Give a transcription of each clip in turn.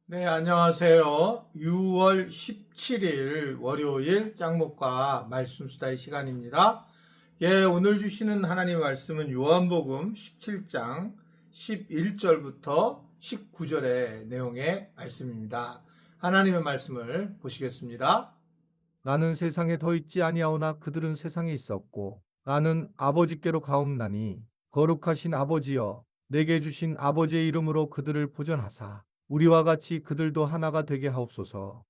네, 안녕하세요. 6월 17일 월요일 짱목과 말씀 수다의 시간입니다. 예, 오늘 주시는 하나님 말씀은 요한복음 17장 11절부터 19절의 내용의 말씀입니다. 하나님의 말씀을 보시겠습니다. 나는 세상에 더 있지 아니하오나 그들은 세상에 있었고 나는 아버지께로 가옵나니 거룩하신 아버지여 내게 주신 아버지의 이름으로 그들을 보전하사 우리와 같이 그들도 하나가 되게 하옵소서.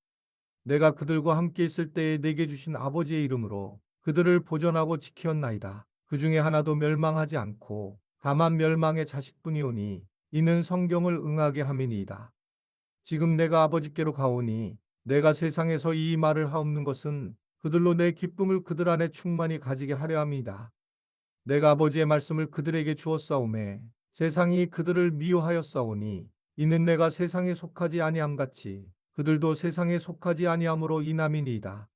내가 그들과 함께 있을 때에 내게 주신 아버지의 이름으로 그들을 보전하고 지키었나이다. 그 중에 하나도 멸망하지 않고 다만 멸망의 자식뿐이오니 이는 성경을 응하게 함이니이다. 지금 내가 아버지께로 가오니 내가 세상에서 이 말을 하옵는 것은 그들로 내 기쁨을 그들 안에 충만히 가지게 하려 함이다. 내가 아버지의 말씀을 그들에게 주었사오매 세상이 그들을 미워하였사오니 이는 내가 세상에 속하지 아니함 같이 그들도 세상에 속하지 아니함으로 인함이니이다.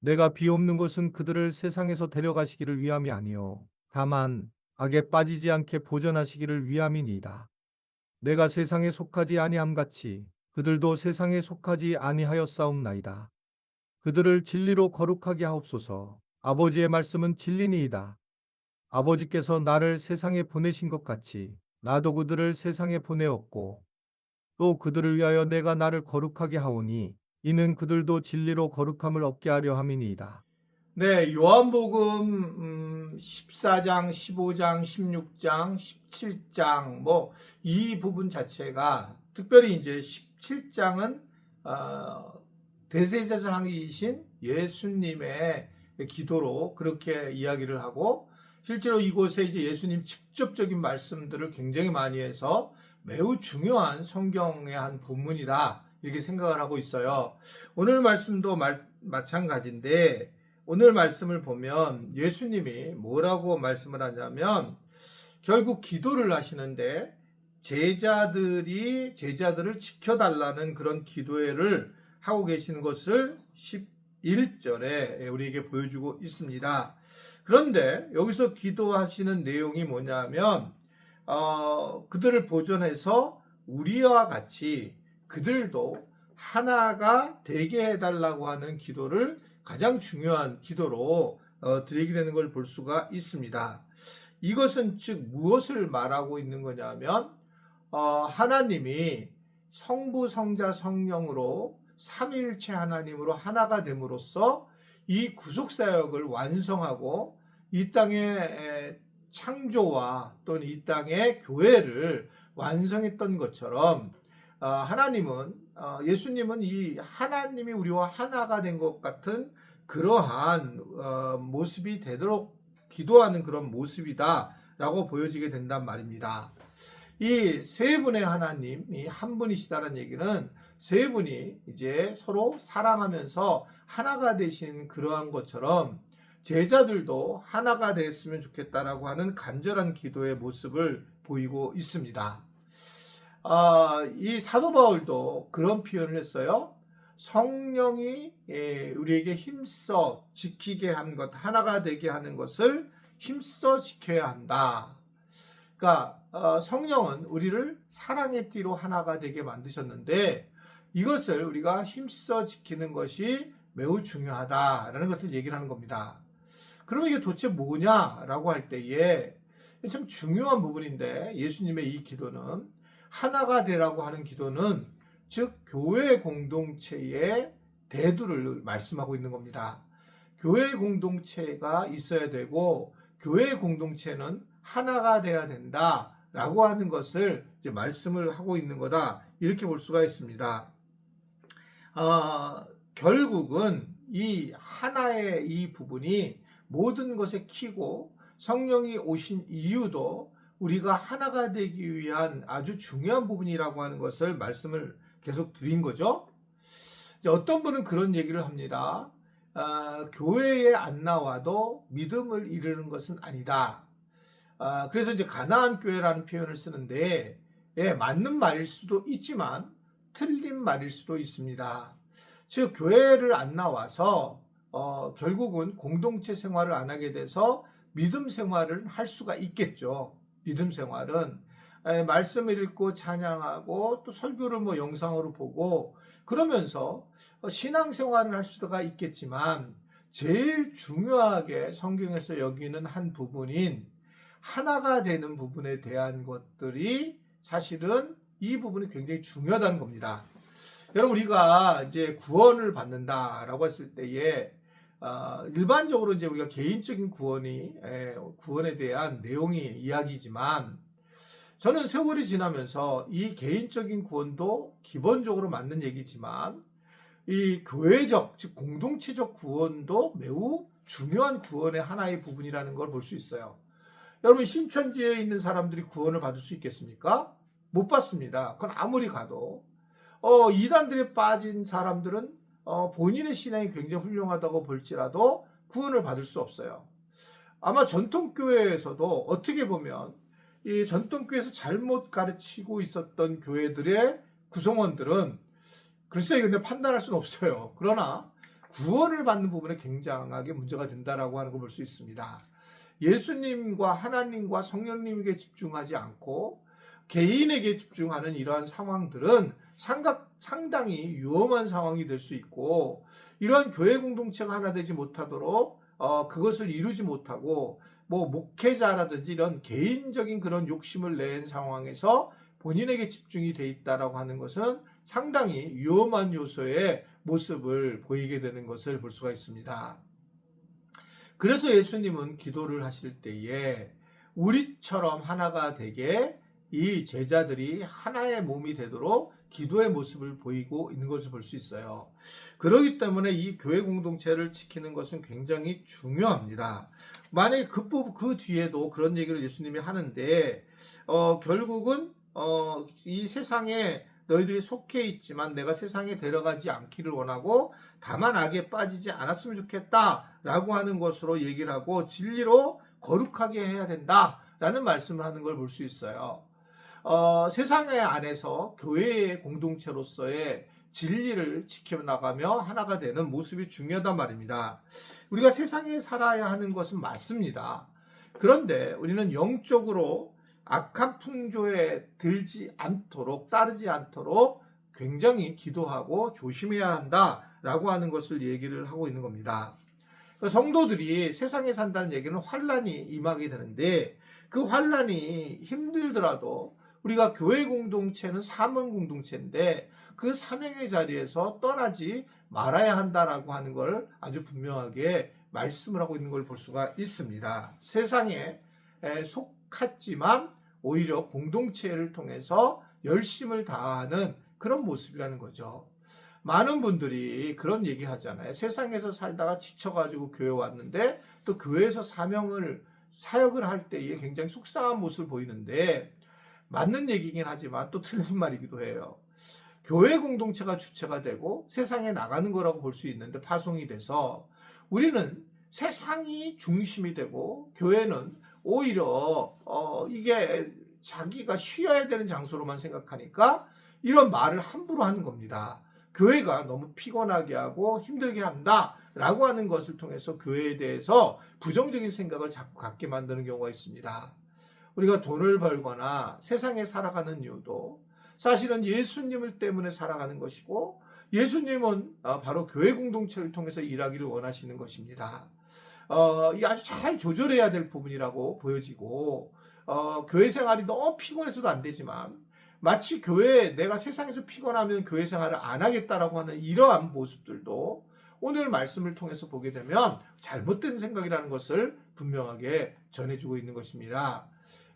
내가 비옵는 것은 그들을 세상에서 데려가시기를 위함이 아니요 다만 악에 빠지지 않게 보전하시기를 위함이니이다. 내가 세상에 속하지 아니함 같이 그들도 세상에 속하지 아니하였사옵나이다. 그들을 진리로 거룩하게 하옵소서. 아버지의 말씀은 진리니이다. 아버지께서 나를 세상에 보내신 것 같이 나도 그들을 세상에 보내었고 또 그들을 위하여 내가 나를 거룩하게 하오니 이는 그들도 진리로 거룩함을 얻게 하려 함이니이다. 네, 요한복음 14장, 15장, 16장, 17장 이 부분 자체가 특별히 이제 17장은 대제사장이신 예수님의 기도로 그렇게 이야기를 하고 실제로 이곳에 이제 예수님 직접적인 말씀들을 굉장히 많이 해서 매우 중요한 성경의 한 본문이다 이렇게 생각을 하고 있어요. 오늘 말씀도 마찬가지인데 오늘 말씀을 보면 예수님이 뭐라고 말씀을 하냐면 결국 기도를 하시는데 제자들을 지켜달라는 그런 기도회를 하고 계시는 것을 11절에 우리에게 보여주고 있습니다. 그런데 여기서 기도하시는 내용이 뭐냐면 그들을 보존해서 우리와 같이 그들도 하나가 되게 해달라고 하는 기도를 가장 중요한 기도로 드리게 되는 걸 볼 수가 있습니다. 이것은 즉 무엇을 말하고 있는 거냐면 하나님이 성부, 성자, 성령으로 삼위일체 하나님으로 하나가 됨으로써 이 구속사역을 완성하고 이 땅의 창조와 또는 이 땅의 교회를 완성했던 것처럼 하나님은 예수님은 이 하나님이 우리와 하나가 된 것 같은 그러한 모습이 되도록 기도하는 그런 모습이다라고 보여지게 된단 말입니다. 이 세 분의 하나님이 한 분이시다는 얘기는 세 분이 이제 서로 사랑하면서 하나가 되신 그러한 것처럼 제자들도 하나가 됐으면 좋겠다라고 하는 간절한 기도의 모습을 보이고 있습니다. 이 사도 바울도 그런 표현을 했어요. 성령이 우리에게 힘써 지키게 한 것, 하나가 되게 하는 것을 힘써 지켜야 한다. 그러니까 성령은 우리를 사랑의 띠로 하나가 되게 만드셨는데 이것을 우리가 힘써 지키는 것이 매우 중요하다라는 것을 얘기를 하는 겁니다. 그러면 이게 도대체 뭐냐라고 할 때에 참 중요한 부분인데 예수님의 이 기도는 하나가 되라고 하는 기도는 즉 교회 공동체의 대두를 말씀하고 있는 겁니다. 교회 공동체가 있어야 되고 교회 공동체는 하나가 돼야 된다라고 하는 것을 이제 말씀을 하고 있는 거다 이렇게 볼 수가 있습니다. 결국은 이 하나의 이 부분이 모든 것의 키고 성령이 오신 이유도 우리가 하나가 되기 위한 아주 중요한 부분이라고 하는 것을 말씀을 계속 드린 거죠. 어떤 분은 그런 얘기를 합니다. 교회에 안 나와도 믿음을 이루는 것은 아니다. 그래서 이제 가나안 교회라는 표현을 쓰는데 예, 맞는 말일 수도 있지만 틀린 말일 수도 있습니다. 즉 교회를 안 나와서 결국은 공동체 생활을 안 하게 돼서 믿음 생활을 할 수가 있겠죠. 믿음 생활은 말씀을 읽고 찬양하고 또 설교를 뭐 영상으로 보고 그러면서 신앙생활을 할 수가 있겠지만 제일 중요하게 성경에서 여기는 한 부분인 하나가 되는 부분에 대한 것들이 사실은 이 부분이 굉장히 중요하다는 겁니다. 여러분, 우리가 이제 구원을 받는다라고 했을 때에 일반적으로 이제 우리가 개인적인 구원에 대한 내용이 이야기지만 저는 세월이 지나면서 이 개인적인 구원도 기본적으로 맞는 얘기지만 이 교회적, 즉 공동체적 구원도 매우 중요한 구원의 하나의 부분이라는 걸 볼 수 있어요. 여러분, 신천지에 있는 사람들이 구원을 받을 수 있겠습니까? 못 받습니다. 그건 아무리 가도 이단들에 빠진 사람들은 본인의 신앙이 굉장히 훌륭하다고 볼지라도 구원을 받을 수 없어요. 아마 전통교회에서도 어떻게 보면 이 전통교회에서 잘못 가르치고 있었던 교회들의 구성원들은 글쎄 근데 판단할 수는 없어요. 그러나 구원을 받는 부분에 굉장하게 문제가 된다라고 하는 걸 볼 수 있습니다. 예수님과 하나님과 성령님에게 집중하지 않고 개인에게 집중하는 이러한 상황들은 상당히 위험한 상황이 될 수 있고 이러한 교회 공동체가 하나 되지 못하도록 그것을 이루지 못하고 뭐 목회자라든지 이런 개인적인 그런 욕심을 낸 상황에서 본인에게 집중이 돼 있다라고 하는 것은 상당히 위험한 요소의 모습을 보이게 되는 것을 볼 수가 있습니다. 그래서 예수님은 기도를 하실 때에 우리처럼 하나가 되게 이 제자들이 하나의 몸이 되도록 기도의 모습을 보이고 있는 것을 볼 수 있어요. 그렇기 때문에 이 교회 공동체를 지키는 것은 굉장히 중요합니다. 만약에 그 뒤에도 그런 얘기를 예수님이 하는데 결국은 이 세상에 너희들이 속해 있지만 내가 세상에 데려가지 않기를 원하고 다만 악에 빠지지 않았으면 좋겠다라고 하는 것으로 얘기를 하고 진리로 거룩하게 해야 된다라는 말씀을 하는 걸 볼 수 있어요. 세상의 안에서 교회의 공동체로서의 진리를 지켜나가며 하나가 되는 모습이 중요하단 말입니다. 우리가 세상에 살아야 하는 것은 맞습니다. 그런데 우리는 영적으로 악한 풍조에 들지 않도록 따르지 않도록 굉장히 기도하고 조심해야 한다라고 하는 것을 얘기를 하고 있는 겁니다. 성도들이 세상에 산다는 얘기는 환난이 임하게 되는데 그 환난이 힘들더라도 우리가 교회 공동체는 사명 공동체인데 그 사명의 자리에서 떠나지 말아야 한다라고 하는 걸 아주 분명하게 말씀을 하고 있는 걸 볼 수가 있습니다. 세상에 속했지만 오히려 공동체를 통해서 열심을 다하는 그런 모습이라는 거죠. 많은 분들이 그런 얘기 하잖아요. 세상에서 살다가 지쳐가지고 교회 왔는데 또 교회에서 사역을 할 때에 굉장히 속상한 모습을 보이는데 맞는 얘기긴 하지만 또 틀린 말이기도 해요. 교회 공동체가 주체가 되고 세상에 나가는 거라고 볼 수 있는데 파송이 돼서 우리는 세상이 중심이 되고 교회는 오히려 이게 자기가 쉬어야 되는 장소로만 생각하니까 이런 말을 함부로 하는 겁니다. 교회가 너무 피곤하게 하고 힘들게 한다라고 하는 것을 통해서 교회에 대해서 부정적인 생각을 자꾸 갖게 만드는 경우가 있습니다. 우리가 돈을 벌거나 세상에 살아가는 이유도 사실은 예수님을 때문에 살아가는 것이고 예수님은 바로 교회 공동체를 통해서 일하기를 원하시는 것입니다. 이게 아주 잘 조절해야 될 부분이라고 보여지고 교회 생활이 너무 피곤해서도 안 되지만 마치 내가 세상에서 피곤하면 교회 생활을 안 하겠다라고 하는 이러한 모습들도 오늘 말씀을 통해서 보게 되면 잘못된 생각이라는 것을 분명하게 전해주고 있는 것입니다.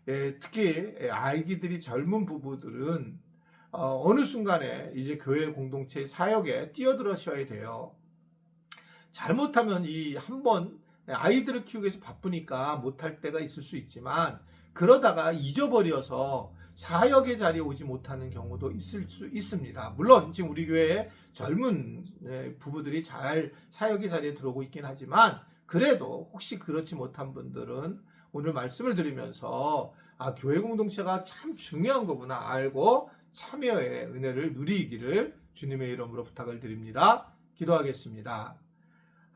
특히 아기들이 젊은 부부들은 어느 순간에 이제 교회 공동체의 사역에 뛰어들어셔야 돼요. 잘못하면 한번 아이들을 키우기 위해서 바쁘니까 못할 때가 있을 수 있지만 그러다가 잊어버려서 사역의 자리에 오지 못하는 경우도 있을 수 있습니다. 물론 지금 우리 교회에 젊은 부부들이 잘 사역의 자리에 들어오고 있긴 하지만 그래도 혹시 그렇지 못한 분들은 오늘 말씀을 들으면서 교회 공동체가 참 중요한 거구나 알고 참여의 은혜를 누리기를 주님의 이름으로 부탁을 드립니다. 기도하겠습니다.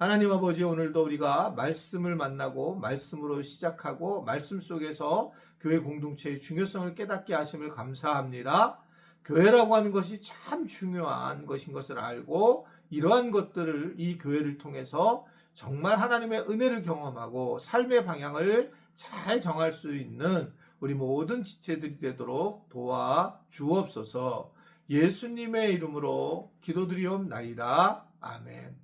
하나님 아버지, 오늘도 우리가 말씀을 만나고 말씀으로 시작하고 말씀 속에서 교회 공동체의 중요성을 깨닫게 하심을 감사합니다. 교회라고 하는 것이 참 중요한 것인 것을 알고 이러한 것들을 이 교회를 통해서 정말 하나님의 은혜를 경험하고 삶의 방향을 잘 정할 수 있는 우리 모든 지체들이 되도록 도와 주옵소서. 예수님의 이름으로 기도드리옵나이다. 아멘.